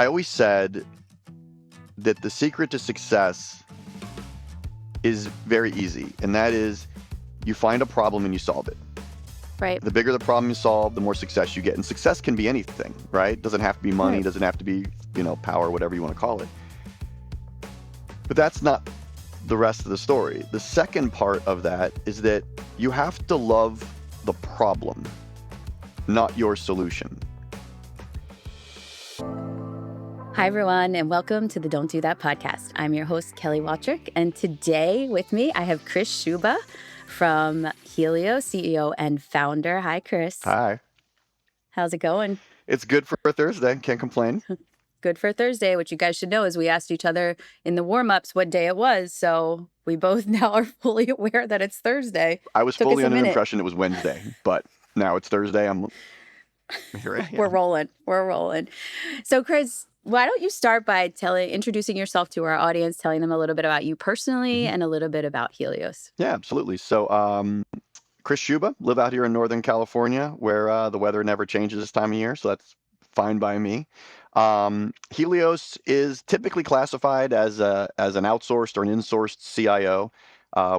I always said that the secret to success is very easy, and that is you find a problem and you solve it. Right. The bigger the problem you solve, the more success you get. And success can be anything, right? Doesn't have to be money, Right. doesn't have to be, power, whatever you want to call it. But that's not the rest of the story. The second part of that is that you have to love the problem, not your solution. Hi, everyone, and welcome to the Don't Do That podcast. I'm your host, Kelly Waltrich, and today with me, I have Chris Schuba from Helios, CEO and founder. Hi, Chris. Hi. How's it going? It's good for a Thursday. Can't complain. Good for Thursday. What you guys should know is we asked each other in the warm-ups what day it was, so we both now are fully aware that it's Thursday. I was Took us fully a under the minute. impression it was Wednesday, but now it's Thursday. Here I am. We're rolling. So, Chris, why don't you start by introducing yourself to our audience, telling them a little bit about you personally and a little bit about Helios. Yeah, absolutely. So, Chris Schuba, live out here in Northern California, where the weather never changes this time of year, so that's fine by me. Helios is typically classified as an outsourced or an insourced CIO.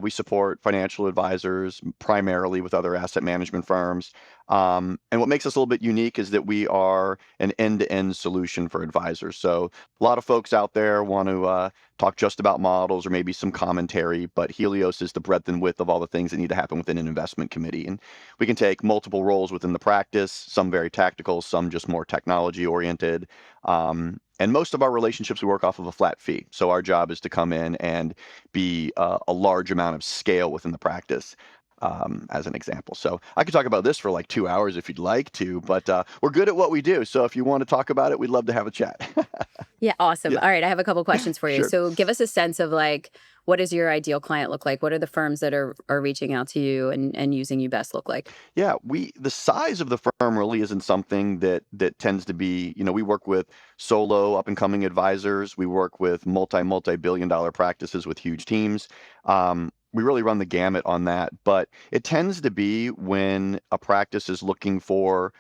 We support financial advisors primarily with other asset management firms. And what makes us a little bit unique is that we are an end-to-end solution for advisors. So a lot of folks out there want to talk just about models or maybe some commentary, but Helios is the breadth and width of all the things that need to happen within an investment committee. And we can take multiple roles within the practice, some very tactical, some just more technology oriented. And most of our relationships, we work off of a flat fee. So our job is to come in and be a large amount of scale within the practice, as an example. So I could talk about this for like 2 hours if you'd like to, but we're good at what we do. So if you want to talk about it, we'd love to have a chat. Yeah, awesome. Yeah. All right, I have a couple questions for you. Sure. So give us a sense of what does your ideal client look like? What are the firms that are reaching out to you and using you best look like? Yeah, the size of the firm really isn't something that tends to be, we work with solo up and coming advisors. We work with multi-billion dollar practices with huge teams. We really run the gamut on that, but it tends to be when a practice is looking for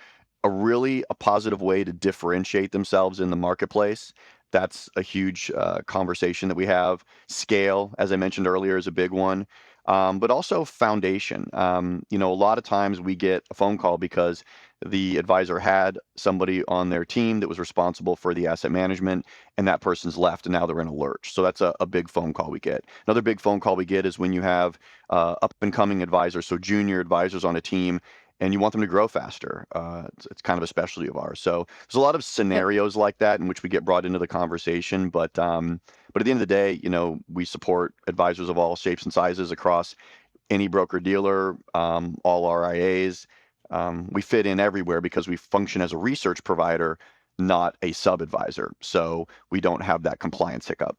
a positive way to differentiate themselves in the marketplace. That's a huge conversation that we have. Scale, as I mentioned earlier, is a big one. But also foundation. A lot of times we get a phone call because the advisor had somebody on their team that was responsible for the asset management, and that person's left, and now they're in a lurch. So that's a big phone call we get. Another big phone call we get is when you have up and coming advisors, so junior advisors on a team, and you want them to grow faster. It's kind of a specialty of ours. So there's a lot of scenarios like that in which we get brought into the conversation. But at the end of the day, we support advisors of all shapes and sizes across any broker dealer, all RIAs. We fit in everywhere because we function as a research provider, not a sub-advisor. So we don't have that compliance hiccup.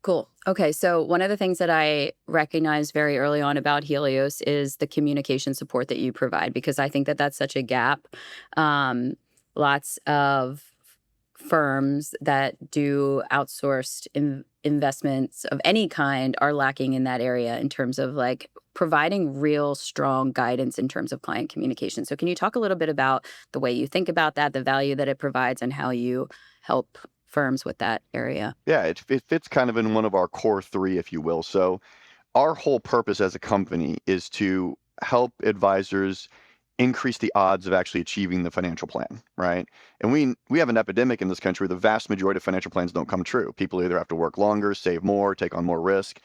Cool. Okay, so one of the things that I recognized very early on about Helios is the communication support that you provide, because I think that that's such a gap. Lots of firms that do outsourced investments of any kind are lacking in that area in terms of providing real strong guidance in terms of client communication. So can you talk a little bit about the way you think about that, the value that it provides, and how you help firms with that area? Yeah, it fits kind of in one of our core three, if you will. So our whole purpose as a company is to help advisors increase the odds of actually achieving the financial plan, right? And we have an epidemic in this country where the vast majority of financial plans don't come true. People either have to work longer, save more, take on more risk.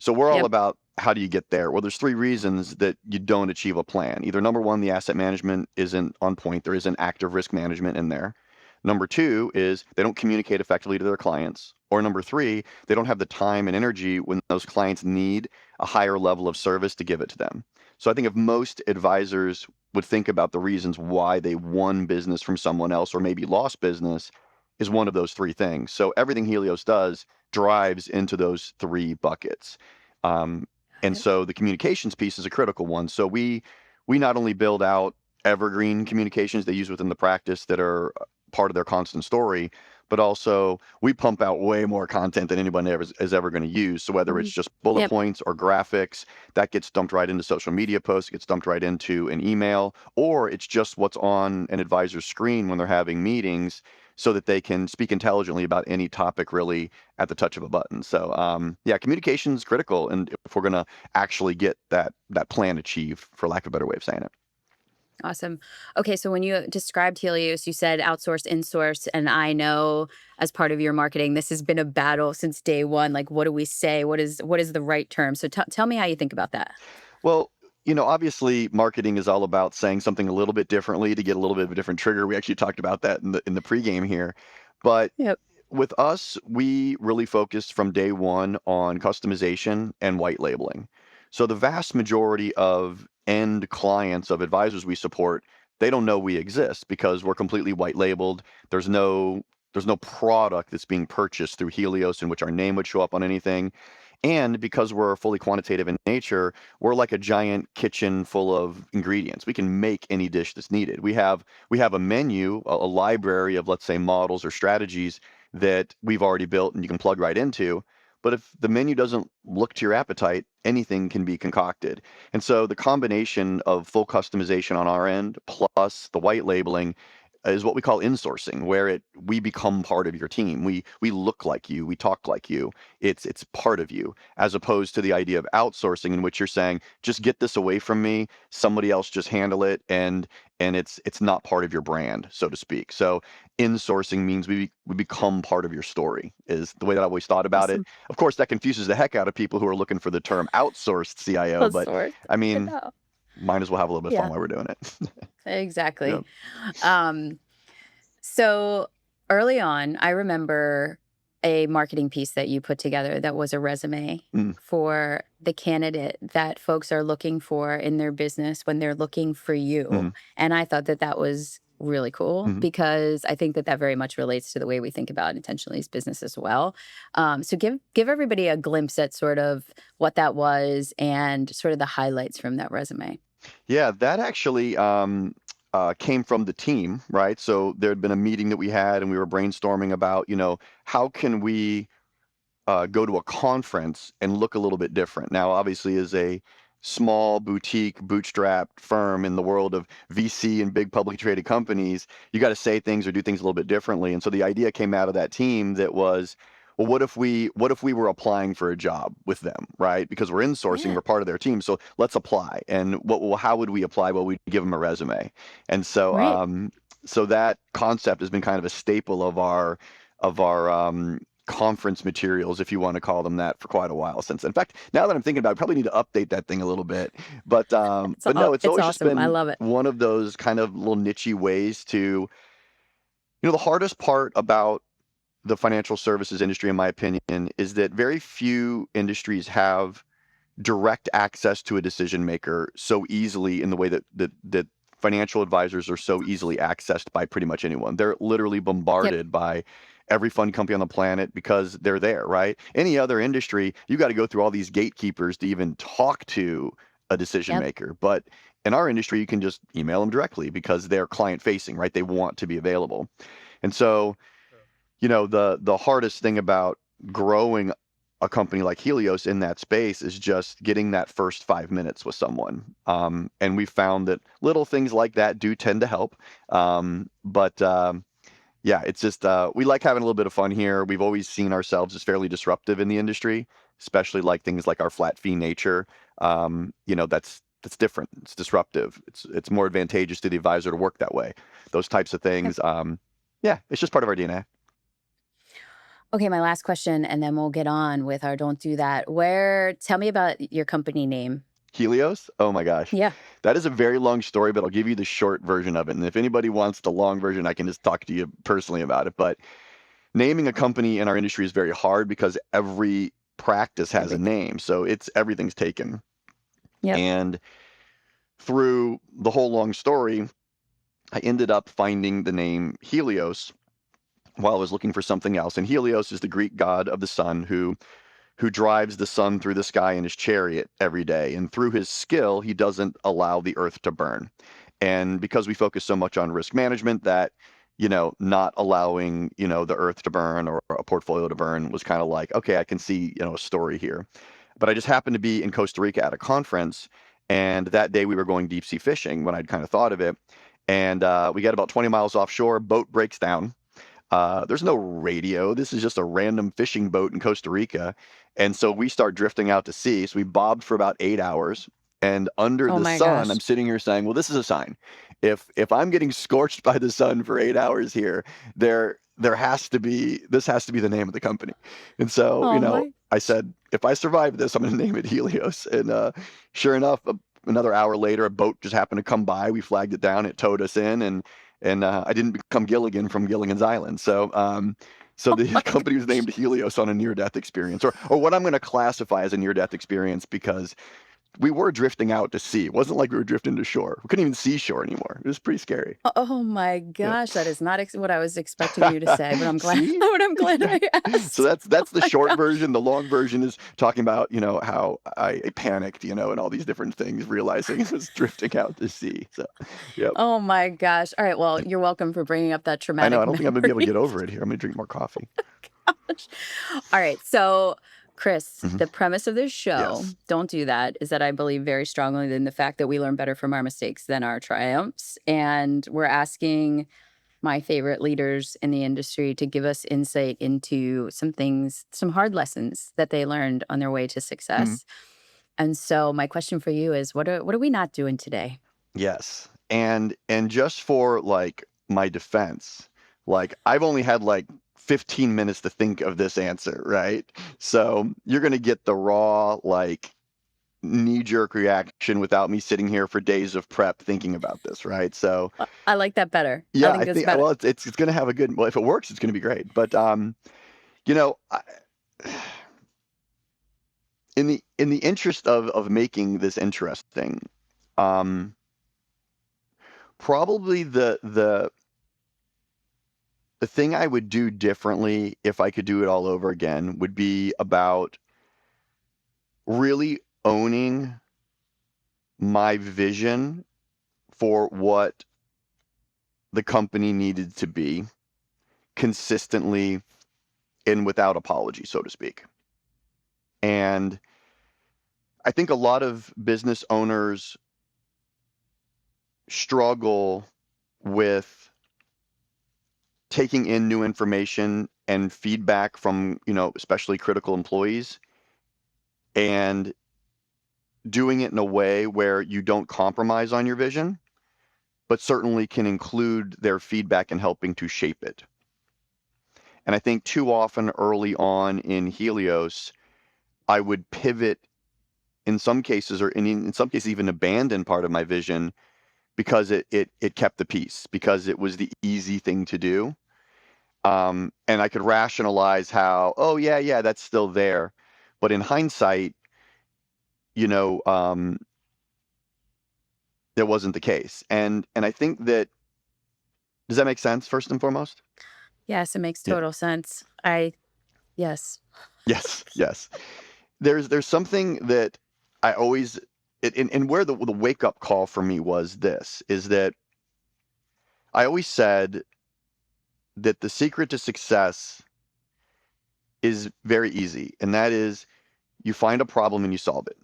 So we're all about how do you get there? Well, there's 3 reasons that you don't achieve a plan. Either number 1, the asset management isn't on point. There isn't active risk management in there. Number 2 is they don't communicate effectively to their clients. Or number 3, they don't have the time and energy when those clients need a higher level of service to give it to them. So I think if most advisors would think about the reasons why they won business from someone else or maybe lost business is one of those 3 things. So everything Helios does drives into those 3 buckets. And so the communications piece is a critical one. So we not only build out evergreen communications they use within the practice that are part of their constant story, but also we pump out way more content than anyone is ever going to use. So whether it's just bullet points or graphics, that gets dumped right into social media posts, gets dumped right into an email, or it's just what's on an advisor's screen when they're having meetings. so that they can speak intelligently about any topic really at the touch of a button. So yeah, communication is critical, and if we're going to actually get that plan achieved, for lack of a better way of saying it. Awesome. Okay, so when you described Helios, you said outsource, insource, and I know as part of your marketing, this has been a battle since day one. Like, what do we say? What is the right term? So tell me how you think about that. Well, obviously marketing is all about saying something a little bit differently to get a little bit of a different trigger. We actually talked about that in the pregame here. But Yep. with us, we really focused from day one on customization and white labeling. So the vast majority of end clients of advisors we support, they don't know we exist because we're completely white labeled. There's no product that's being purchased through Helios in which our name would show up on anything. And because we're fully quantitative in nature, we're like a giant kitchen full of ingredients. We can make any dish that's needed. We have a menu, a library of, let's say, models or strategies that we've already built and you can plug right into. But if the menu doesn't look to your appetite, anything can be concocted. And so the combination of full customization on our end plus the white labeling is what we call insourcing, where we become part of your team. We look like you, we talk like you. It's part of you, as opposed to the idea of outsourcing, in which you're saying, just get this away from me, somebody else just handle it, and it's not part of your brand, so to speak. So insourcing means we become part of your story, is the way that I always thought about it. Awesome. Of course, that confuses the heck out of people who are looking for the term outsourced CIO, but Outsourced. I I mean, know. might as well have a little bit of fun Yeah, while we're doing it. Yeah. exactly. Um, so early on, I remember a marketing piece that you put together that was a resume Mm, for the candidate that folks are looking for in their business when they're looking for you. mhm, And I thought that that was really cool mhm. because I think that that very much relates to the way we think about intentionally's business as well. So give everybody a glimpse at sort of what that was and sort of the highlights from that resume. Yeah, that actually came from the team, right? So there had been a meeting that we had, and we were brainstorming about, how can we go to a conference and look a little bit different. Now, obviously, as a small boutique bootstrapped firm in the world of VC and big publicly traded companies, you got to say things or do things a little bit differently. And so the idea came out of that team that was, well, what if we were applying for a job with them, right? Because we're insourcing, Yeah. we're part of their team, so let's apply. And how would we apply? Well, we'd give them a resume. And so Right. so that concept has been kind of a staple of our conference materials, if you want to call them that, for quite a while since. In fact, now that I'm thinking about it, I probably need to update that thing a little bit. But no, it's It's always just awesome. I been love it. one of those kind of little nichey ways to, the hardest part about the financial services industry, in my opinion, is that very few industries have direct access to a decision maker so easily, in the way that financial advisors are so easily accessed by pretty much anyone. They're literally Yep. bombarded by every fund company on the planet because they're there, right? Any other industry, you got to go through all these gatekeepers to even talk to a decision Yep. maker. But in our industry, you can just email them directly because they're client facing, right? They want to be available. And so, the hardest thing about growing a company like Helios in that space is just getting that first 5 minutes with someone. And we found that little things like that do tend to help. But yeah, it's just we like having a little bit of fun here. We've always seen ourselves as fairly disruptive in the industry, especially like things like our flat fee nature. That's different. It's disruptive. It's more advantageous to the advisor to work that way. Those types of Yep. things. Yeah, it's just part of our DNA. Okay, my last question, and then we'll get on with our don't do that. Tell me about your company name. Helios? Oh my gosh. Yeah. That is a very long story, but I'll give you the short version of it. And if anybody wants the long version, I can just talk to you personally about it. But naming a company in our industry is very hard because every practice has a Everything. name. So everything's taken. Yep. And through the whole long story, I ended up finding the name Helios while I was looking for something else. And Helios is the Greek god of the sun who drives the sun through the sky in his chariot every day. And through his skill, he doesn't allow the earth to burn. And because we focus so much on risk management, that, not allowing, the earth to burn or a portfolio to burn was kind of like, okay, I can see, a story here. But I just happened to be in Costa Rica at a conference. And that day we were going deep sea fishing when I'd kind of thought of it. And we get about 20 miles offshore, boat breaks down. There's no radio. This is just a random fishing boat in Costa Rica. And so we start drifting out to sea. So we bobbed for about 8 hours. And under Oh the my sun, gosh. I'm sitting here saying, well, this is a sign. If I'm getting scorched by the sun for 8 hours here, there has to be this has to be the name of the company. And so, Oh my. I said, if I survive this, I'm going to name it Helios. And sure enough, another hour later, a boat just happened to come by. We flagged it down. It towed us in, and I didn't become Gilligan from Gilligan's Island. So Oh the my company was gosh. named Helios on a near-death experience, or what I'm going to classify as a near-death experience, because we were drifting out to sea. It wasn't like we were drifting to shore. We couldn't even see shore anymore. It was pretty scary. Oh my Yeah. gosh, that is not what I was expecting you to say, but I'm glad See? but I'm glad I So asked. Oh that's the my short gosh. version. The long version is talking about, how I panicked, and all these different things, realizing it was drifting out to sea. So, yep. Oh my gosh. All right, well, you're welcome for bringing up that I know. traumatic I don't think I'm gonna be able to memory. get over it here. I'm gonna drink more coffee. Gosh. All right, so Chris, Hmm. the premise of this show, Yes. don't do that, is that I believe very strongly in the fact that we learn better from our mistakes than our triumphs. And we're asking my favorite leaders in the industry to give us insight into some things, some hard lessons that they learned on their way to Mhm. success. And so my question for you is what are we not doing today? Yes. And just for like my defense, like I've only had like 15 minutes to think of this answer, right? So you're gonna get the raw, like knee-jerk reaction without me sitting here for days of prep thinking about this, right? So I like that better. I yeah, think I that's think better. well, it's gonna have a good. Well, if it works, it's gonna be great. But you know, I, in the interest of making this interesting, um, probably the thing I would do differently if I could do it all over again would be about really owning my vision for what the company needed to be consistently and without apology, so to speak. And I think a lot of business owners struggle with taking in new information and feedback from, especially critical employees, and doing it in a way where you don't compromise on your vision, but certainly can include their feedback in helping to shape it. And I think too often early on in Helios, I would pivot in some cases, or in some cases even abandon part of my vision because it kept the peace, because it was the easy thing to do. And I could rationalize how, oh yeah, that's still there. But in hindsight, you know, um, that wasn't the case. And I think that, does that make sense first and foremost? Yes, it makes Yeah. total sense. Yes. Yes, yes. There's something that I always and where the wake up call for me was this, is that I always said that the secret to success is very easy, and that is you find a problem and you solve it.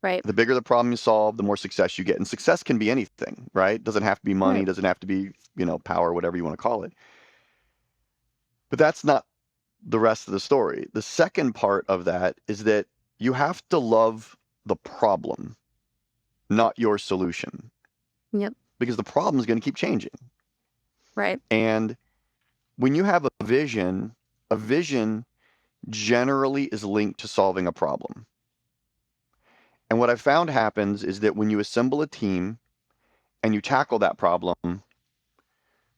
Right. The bigger the problem you solve, the more success you get. And success can be anything, right? It doesn't have to be money, Right. it doesn't have to be, power, whatever you want to call it. But that's not the rest of the story. The second part of that is that you have to love the problem, not your solution, Yep. because the problem is going to keep changing. Right. And when you have a vision generally is linked to solving a problem. And what I've found happens is that when you assemble a team and you tackle that problem,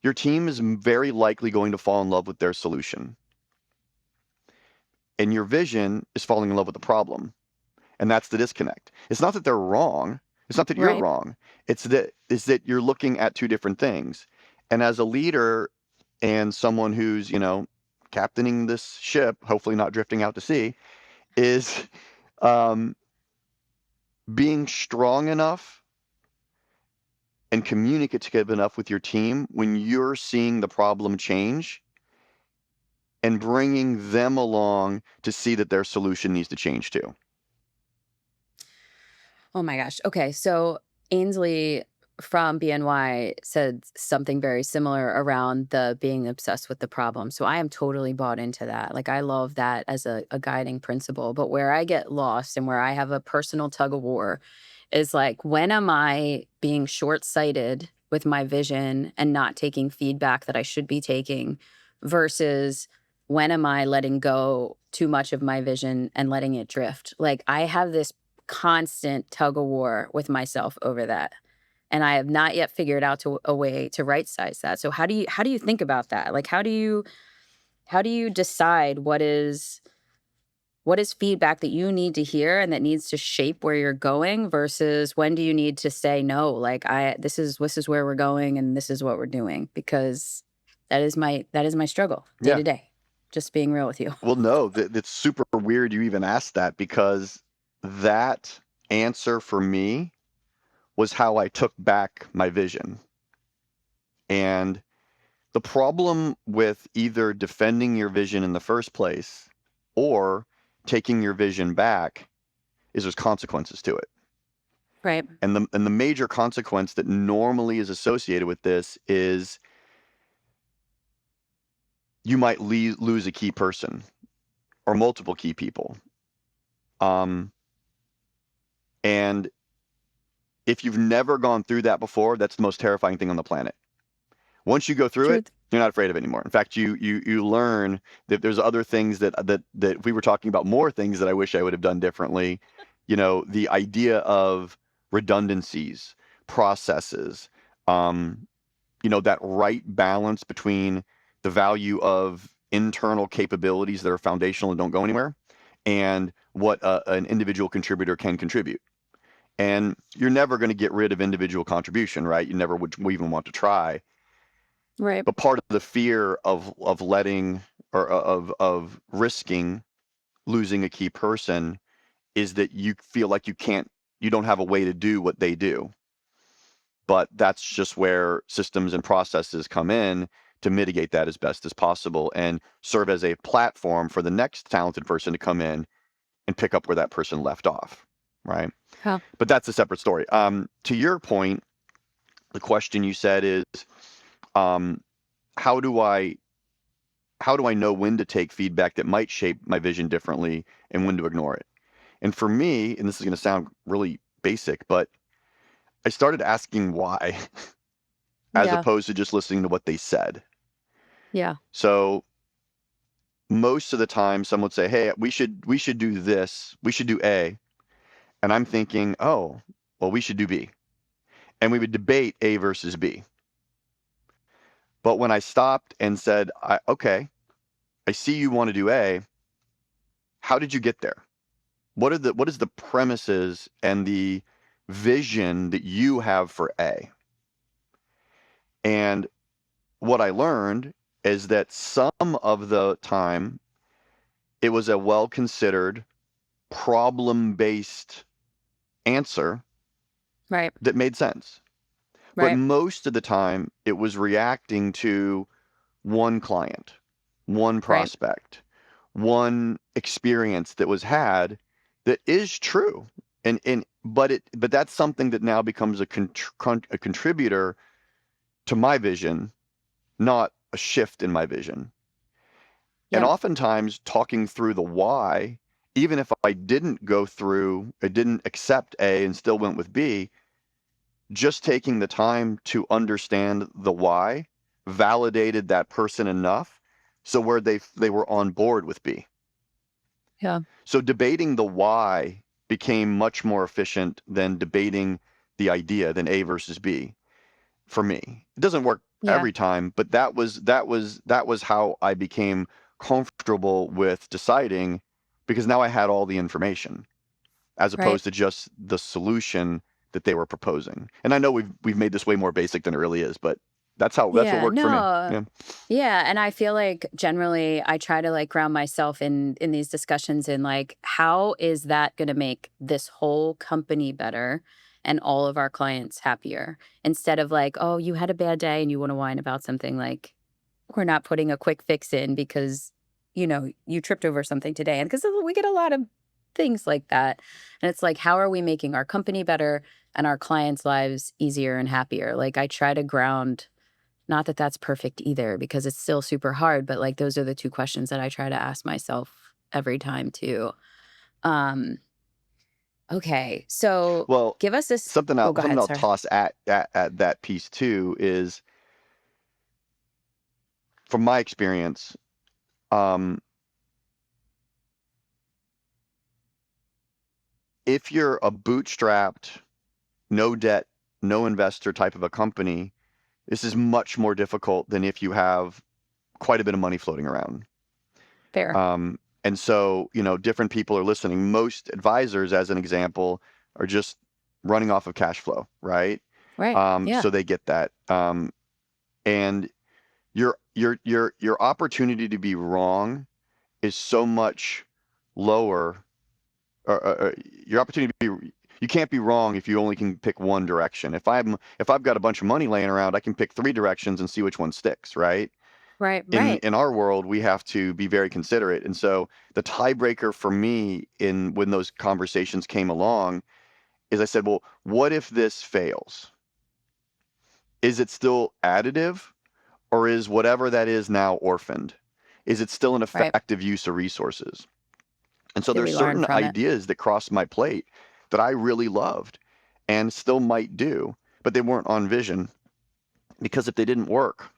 your team is very likely going to fall in love with their solution. And your vision is falling in love with the problem. And that's the disconnect. It's not that they're wrong. It's not that you're Right. wrong. It's that you're looking at two different things. And as a leader and someone who's, captaining this ship, hopefully not drifting out to sea, is um, being strong enough and communicative enough with your team when you're seeing the problem change and bringing them along to see that their solution needs to change too. Oh my gosh. Okay. So Ainsley from BNY said something very similar around the being obsessed with the problem. So I am totally bought into that. Like, I love that as a guiding principle. But where I get lost and where I have a personal tug of war is like, when am I being short-sighted with my vision and not taking feedback that I should be taking versus when am I letting go too much of my vision and letting it drift? Like, I have this constant tug of war with myself over that. And I have not yet figured out a way to right size that. So how do you think about that? Like, how do you decide what is feedback that you need to hear and that needs to shape where you're going versus when do you need to say no? Like, this is where we're going and this is what we're doing, because that is my struggle day Yeah. to day. Just being real with you. Well, no, that's super weird you even asked that, because that answer for me was how I took back my vision. And the problem with either defending your vision in the first place or taking your vision back is there's consequences to it. Right. And the major consequence that normally is associated with this is you might lose a key person or multiple key people. And if you've never gone through that before, that's the most terrifying thing on the planet. Once you go through it, Truth. you're not afraid of it anymore. In fact, you learn that there's other things that we were talking about, more things that I wish I would have done differently. The idea of redundancies, processes, that right balance between the value of internal capabilities that are foundational and don't go anywhere, and what an individual contributor can contribute. And you're never going to get rid of individual contribution, right? You never would even want to try. Right. But part of the fear of letting or of risking losing a key person is that you feel like you don't have a way to do what they do. But that's just where systems and processes come in to mitigate that as best as possible and serve as a platform for the next talented person to come in and pick up where that person left off, right? Huh. But that's a separate story. To your point, the question you said is, um, how do I know when to take feedback that might shape my vision differently and when to ignore it? And for me, and this is going to sound really basic, but I started asking why as Yeah. opposed to just listening to what they said. Yeah. So most of the time someone would say, "Hey, we should do this. We should do A." And I'm thinking, "Oh, well, we should do B." And we would debate A versus B. But when I stopped and said, "Okay, I see you want to do A. How did you get there? What is the premises and the vision that you have for A?" And what I learned is that some of the time it was a well-considered, problem-based answer Right. that made sense. But Right. most of the time it was reacting to one client, one Right. prospect, one experience that was had that is true. But that's something that now becomes a contributor to my vision, not a shift in my vision. And Yep. oftentimes talking through the why, even if I didn't accept A and still went with B, just taking the time to understand the why validated that person enough so where they were on board with B. Yeah. So debating the why became much more efficient than debating the idea, than A versus B, for me. It doesn't work Yeah. every time, but that was how I became comfortable with deciding, because now I had all the information as Right. opposed to just the solution that they were proposing. And I know we've made this way more basic than it really is, but that's what Yeah. worked for me. No. Yeah. Yeah, and I feel like generally I try to like ground myself in these discussions in like, how is that going to make this whole company better and all of our clients happier, instead of like, oh, you had a bad day and you want to whine about something. Like, we're not putting a quick fix in because you tripped over something today, and because we get a lot of things like that. And it's like, how are we making our company better and our clients' lives easier and happier? Like, I try to ground, not that that's perfect either, because it's still super hard, but like those are the two questions that I try to ask myself every time too. Um, okay, so Well, give us this. something Oh, I'll go something ahead. I'll Sorry. toss at that piece too is, from my experience, um, if you're a bootstrapped, no debt, no investor type of a company, this is much more difficult than if you have quite a bit of money floating around. Fair. And so, different people are listening. Most advisors, as an example, are just running off of cash flow, right? Right. Yeah. So they get that. And your opportunity to be wrong is so much lower. Or your opportunity to be You can't be wrong if you only can pick one direction. If I've got a bunch of money laying around, I can pick three directions and see which one sticks, right? Right. in Right. in our world, we have to be very considerate. And so the tiebreaker for me in when those conversations came along is I said, well, what if this fails? Is it still additive, or is whatever that is now orphaned? Is it still an Right. effective use of resources? And so Did there's we learn certain from it? ideas that crossed my plate that I really loved and still might do, but they weren't on vision, because if they didn't work,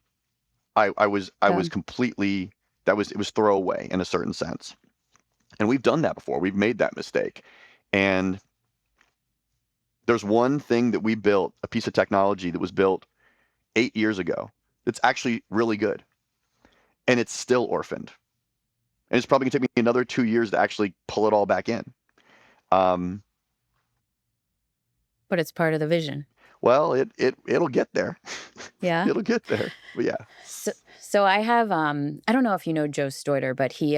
I was Done. completely, it was throwaway in a certain sense. And we've done that before. We've made that mistake. And there's one thing that we built, a piece of technology that was built 8 years ago, that's actually really good. And it's still orphaned. And it's probably going to take me another 2 years to actually pull it all back in. Um, But it's part of the vision. well, it'll get there. Yeah. It'll get there. But yeah. So I have I don't know if you know Joe Stoiter, but he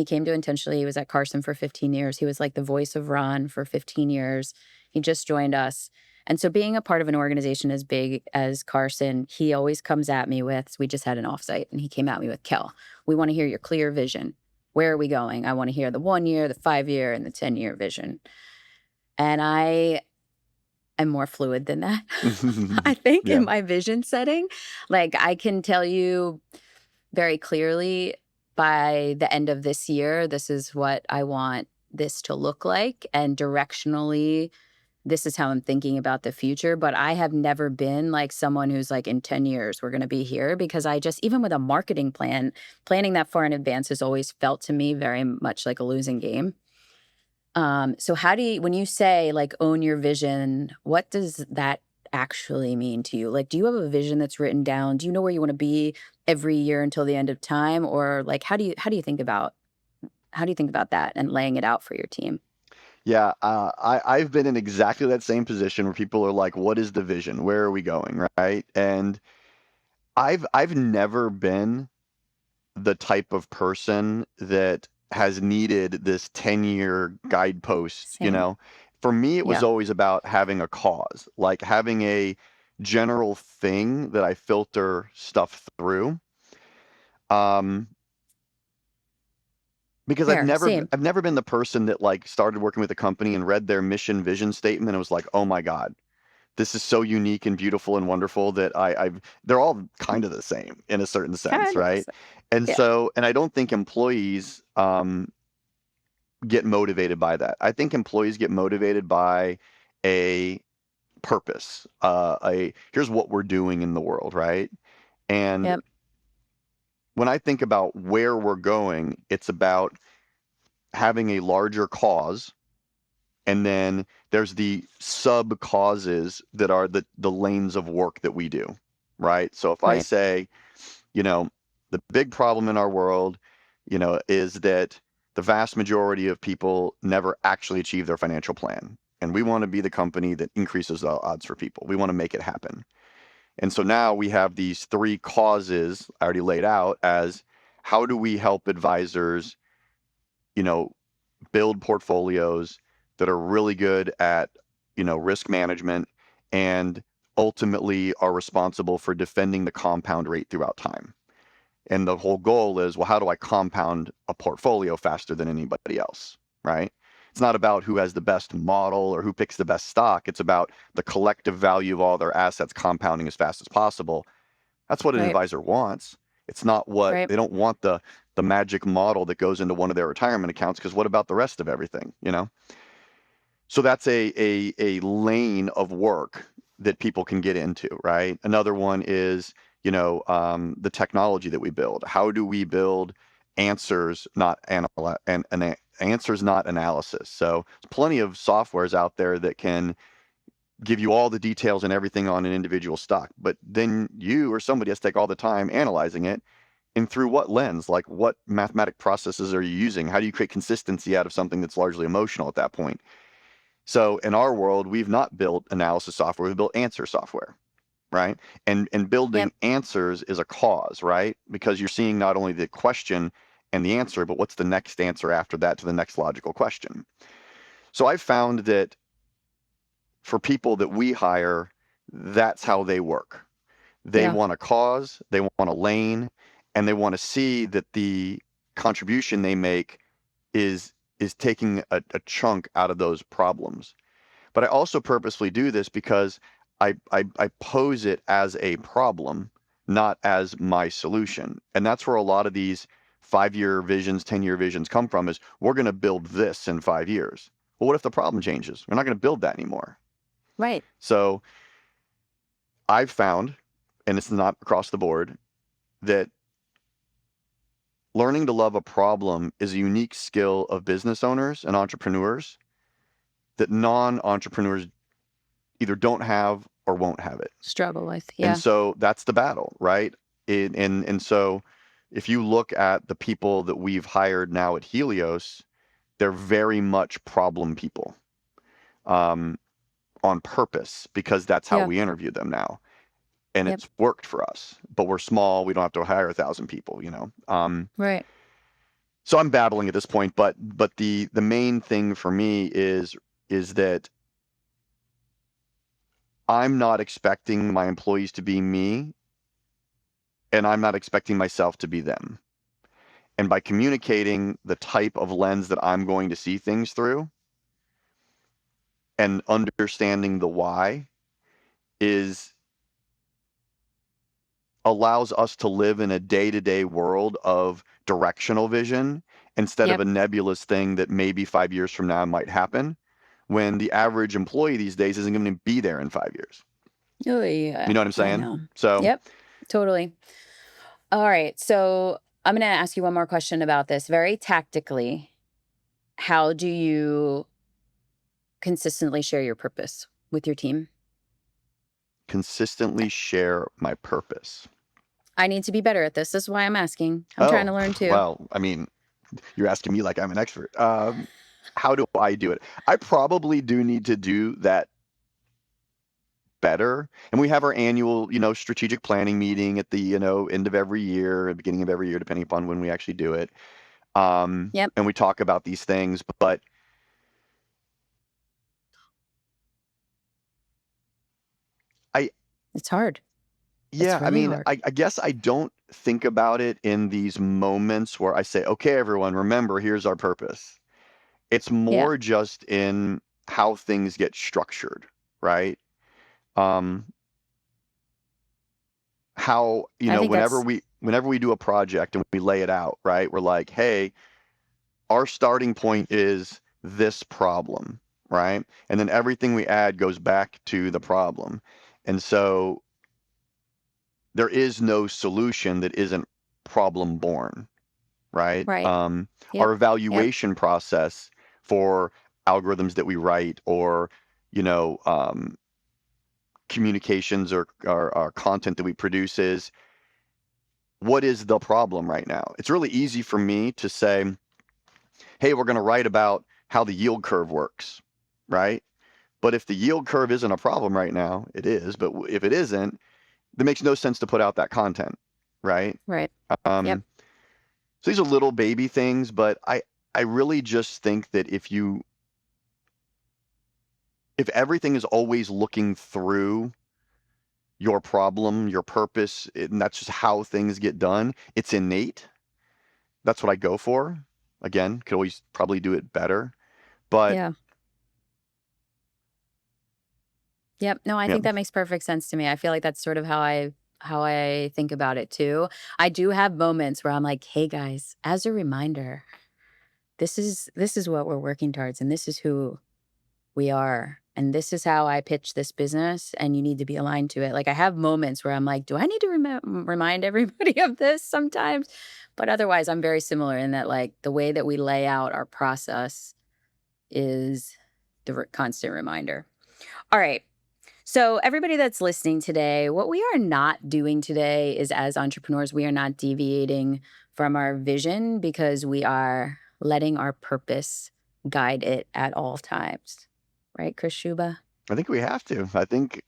came to Intentionally. He was at Carson for 15 years. He was like the voice of Ron for 15 years. He just joined us. And so being a part of an organization as big as Carson, he always comes at me with, so we just had an offsite and he came at me with, Kel, we want to hear your clear vision. Where are we going? I want to hear the 1 year, the 5 year, and the 10 year vision. And I am more fluid than that. I think Yeah. in my vision setting, like I can tell you very clearly by the end of this year, this is what I want this to look like. And directionally, this is how I'm thinking about the future. But I have never been like someone who's like, in 10 years, we're going to be here, because I just, even with a marketing plan, planning that far in advance has always felt to me very much like a losing game. So how do you, when you say like own your vision, what does that actually mean to you? Like, do you have a vision that's written down? Do you know where you want to be every year until the end of time? Or like, how do you think about that and laying it out for your team? Yeah, I've been in exactly that same position where people are like, "What is the vision? Where are we going?" Right? And I've never been the type of person that has needed this 10-year guidepost, Same. For me, it was Yeah. always about having a cause, like having a general thing that I filter stuff through. Um, because Fair. Same. I've never been the person that like started working with a company and read their mission vision statement and was like, "Oh my God, this is so unique and beautiful and wonderful that they're all kind of the same in a certain sense, Kind of. right?" And Yeah. so, and I don't think employees get motivated by that. I think employees get motivated by a purpose, a here's what we're doing in the world, right? And Yep. when I think about where we're going, it's about having a larger cause. And then there's the sub causes that are the lanes of work that we do, right? So if I Right. say, you know, the big problem in our world, is that the vast majority of people never actually achieve their financial plan. And we want to be the company that increases the odds for people. We want to make it happen. And so now we have these three causes I already laid out as how do we help advisors, you know, build portfolios that are really good at, risk management and ultimately are responsible for defending the compound rate throughout time. And the whole goal is, well, how do I compound a portfolio faster than anybody else, right? It's It's not about who has the best model or who picks the best stock. It's about the collective value of all their assets compounding as fast as possible. That's what an Right. advisor wants. It's not what Right. they don't want the magic model that goes into one of their retirement accounts, because what about the rest of everything, you know? So that's a lane of work that people can get into, right? Another one is, the technology that we build. How do we build answers, not answers, not analysis? So there's plenty of softwares out there that can give you all the details and everything on an individual stock, but then you or somebody has to take all the time analyzing it. And through what lens? Like, what mathematic processes are you using? How do you create consistency out of something that's largely emotional at that point? So in our world, we've not built analysis software, we've built answer software, right? And building Yep. answers is a cause, right? Because you're seeing not only the question and the answer, but what's the next answer after that to the next logical question. So I've found that for people that we hire, that's how they work. They Yeah. want a cause, they want a lane, and they want to see that the contribution they make is taking a chunk out of those problems. But I also purposefully do this because I pose it as a problem, not as my solution. And that's where a lot of these 5-year visions, 10-year visions come from, is we're going to build this in 5 years. Well, what if the problem changes? We're not going to build that anymore. Right. So I've found, and it's not across the board, that learning to love a problem is a unique skill of business owners and entrepreneurs that non-entrepreneurs either don't have or won't have it. Struggle with. And Yeah. so that's the battle, right? And so if you look at the people that we've hired now at Helios, they're very much problem people, um, on purpose, because that's how Yeah. we interview them now. And Yep. it's worked for us, but we're small. We don't have to hire 1,000 people, Right. So I'm babbling at this point, but the main thing for me is that I'm not expecting my employees to be me, and I'm not expecting myself to be them. And by communicating the type of lens that I'm going to see things through and understanding the why is allows us to live in a day-to-day world of directional vision instead of Yep. a nebulous thing that maybe 5 years from now might happen, when the average employee these days isn't going to be there in 5 years. Oh, You yeah. know what I'm I saying? know. So Yep. Totally. All right. So I'm going to ask you one more question about this. Very tactically, how do you consistently share your purpose with your team? consistently share my purpose. I need to be better at this. This is why I'm asking. I'm trying Oh, to learn too. well, I mean, you're asking me like I'm an expert. How do I do it? I probably do need to do that better. And we have our annual, strategic planning meeting at the, end of every year, beginning of every year, depending upon when we actually do it. Yep. And we talk about these things, but I, It's hard. It's yeah, I really mean, hard. I guess I don't think about it in these moments where I say, okay, everyone, remember, here's our purpose. It's Yeah. more just in how things get structured, right? Um, how, I think that's whenever we do a project and we lay it out, right? We're like, hey, our starting point is this problem, right? And then everything we add goes back to the problem. And so there is no solution that isn't problem born, right? right. Our Yep. Yep. evaluation process for algorithms that we write, or, you know, um, communications or content that we produce, is what is the problem right now? It's really easy for me to say, hey, we're going to write about how the yield curve works, right? But if the yield curve isn't a problem right now, it is. But if it isn't, it makes no sense to put out that content, right? Right. Yep. Um, so these are little baby things, but I really just think that if everything is always looking through your problem, your purpose, and that's just how things get done, it's innate. That's what I go for. Again, could always probably do it better. But Yeah. Yep. No, I yeah, think that makes perfect sense to me. I feel like that's sort of how I think about it too. I do have moments where I'm like, "Hey guys, as a reminder, this is what we're working towards and this is who we are and this is how I pitch this business and you need to be aligned to it." Like I have moments where I'm like, "Do I need to remind everybody of this sometimes?" But otherwise, I'm very similar in that like the way that we lay out our process is the constant reminder. All right. So, everybody that's listening today, what we are not doing today is as entrepreneurs, we are not deviating from our vision because we are letting our purpose guide it at all times. Right, Chris Schuba? I think we have to. I think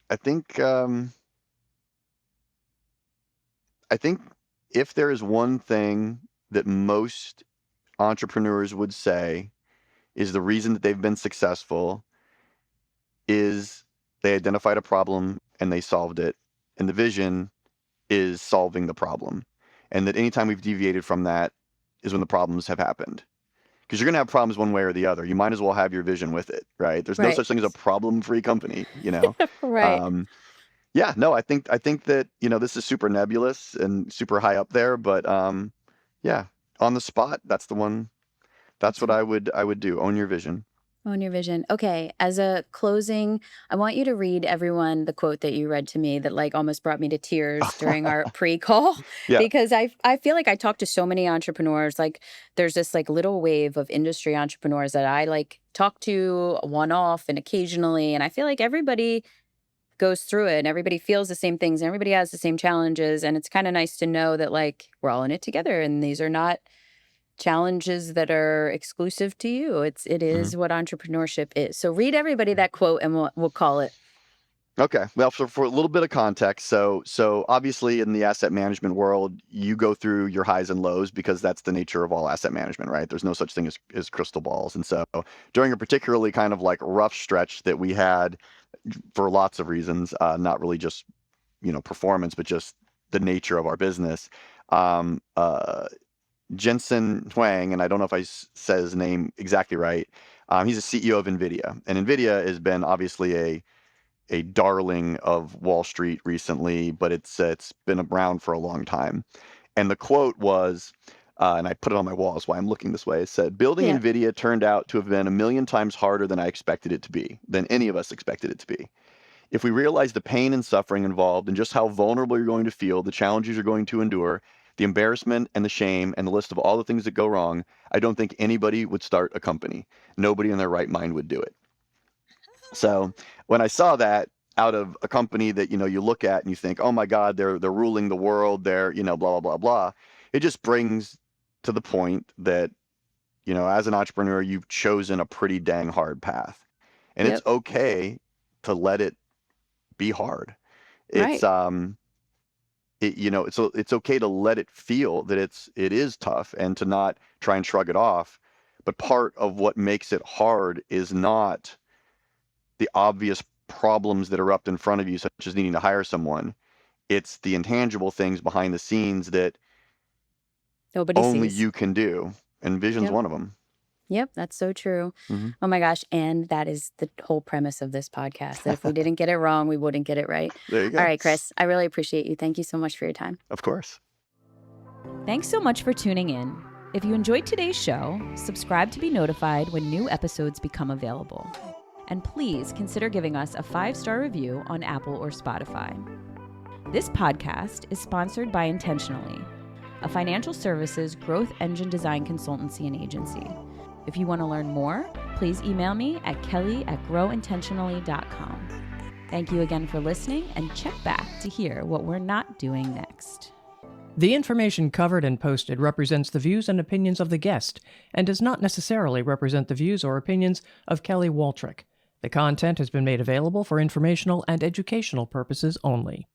if there is one thing that most entrepreneurs would say is the reason that they've been successful is they identified a problem and they solved it. And the vision is solving the problem. And that anytime we've deviated from that is when the problems have happened. Because you're going to have problems one way or the other. You might as well have your vision with it, right? There's no Right. such thing as a problem-free company, you know? Right. Um, yeah, no, I think that, this is super nebulous and super high up there, but yeah, on the spot, that's the one. That's That's what I would do. Own your vision. Own your vision. Okay. As a closing, I want you to read everyone the quote that you read to me that like almost brought me to tears during our pre-call Yeah. because I feel like I talk to so many entrepreneurs. Like there's this like little wave of industry entrepreneurs that I like talk to one off and occasionally. And I feel like everybody goes through it and everybody feels the same things and everybody has the same challenges. And it's kind of nice to know that like we're all in it together and these are not challenges that are exclusive to you. It Mhm. is what entrepreneurship is. So read everybody that quote and we'll call it. Okay. Well, for a little bit of context, so obviously in the asset management world, you go through your highs and lows because that's the nature of all asset management, right? There's no such thing as crystal balls. And so during a particularly kind of like rough stretch that we had for lots of reasons, not really just, performance, but just the nature of our business. Jensen Huang, and I don't know if said his name exactly right. He's a CEO of NVIDIA, and NVIDIA has been obviously a darling of Wall Street recently, but it's been around for a long time. And the quote was, and I put it on my wall, that's why I'm looking this way. It said, "Building Yeah. NVIDIA turned out to have been a million times harder than I expected it to be, than any of us expected it to be. If we realize the pain and suffering involved and just how vulnerable you're going to feel, the challenges you're going to endure, the embarrassment and the shame and the list of all the things that go wrong, I don't think anybody would start a company. Nobody in their right mind would do it." So when I saw that out of a company that, you look at and you think, oh my God, they're ruling the world, they're, blah, blah, blah, blah. It just brings to the point that, as an entrepreneur, you've chosen a pretty dang hard path. And it's Yep. okay to let it be hard. It's Right. it's okay to let it feel that it is tough and to not try and shrug it off. But part of what makes it hard is not the obvious problems that erupt in front of you, such as needing to hire someone. It's the intangible things behind the scenes that Nobody only sees. you can do. And vision's Yep. one of them. Yep. That's so true. Hmm. Oh my gosh. And that is the whole premise of this podcast that if we didn't get it wrong, we wouldn't get it right. There you All go. right, Chris, I really appreciate you. Thank you so much for your time. Of course. Thanks so much for tuning in. If you enjoyed today's show, subscribe to be notified when new episodes become available. And please consider giving us a 5-star review on Apple or Spotify. This podcast is sponsored by Intentionally, a financial services growth engine design consultancy and agency. If you want to learn more, please email me at kelly@growintentionally.com. Thank you again for listening, and check back to hear what we're not doing next. The information covered and posted represents the views and opinions of the guest and does not necessarily represent the views or opinions of Kelly Waltrich. The content has been made available for informational and educational purposes only.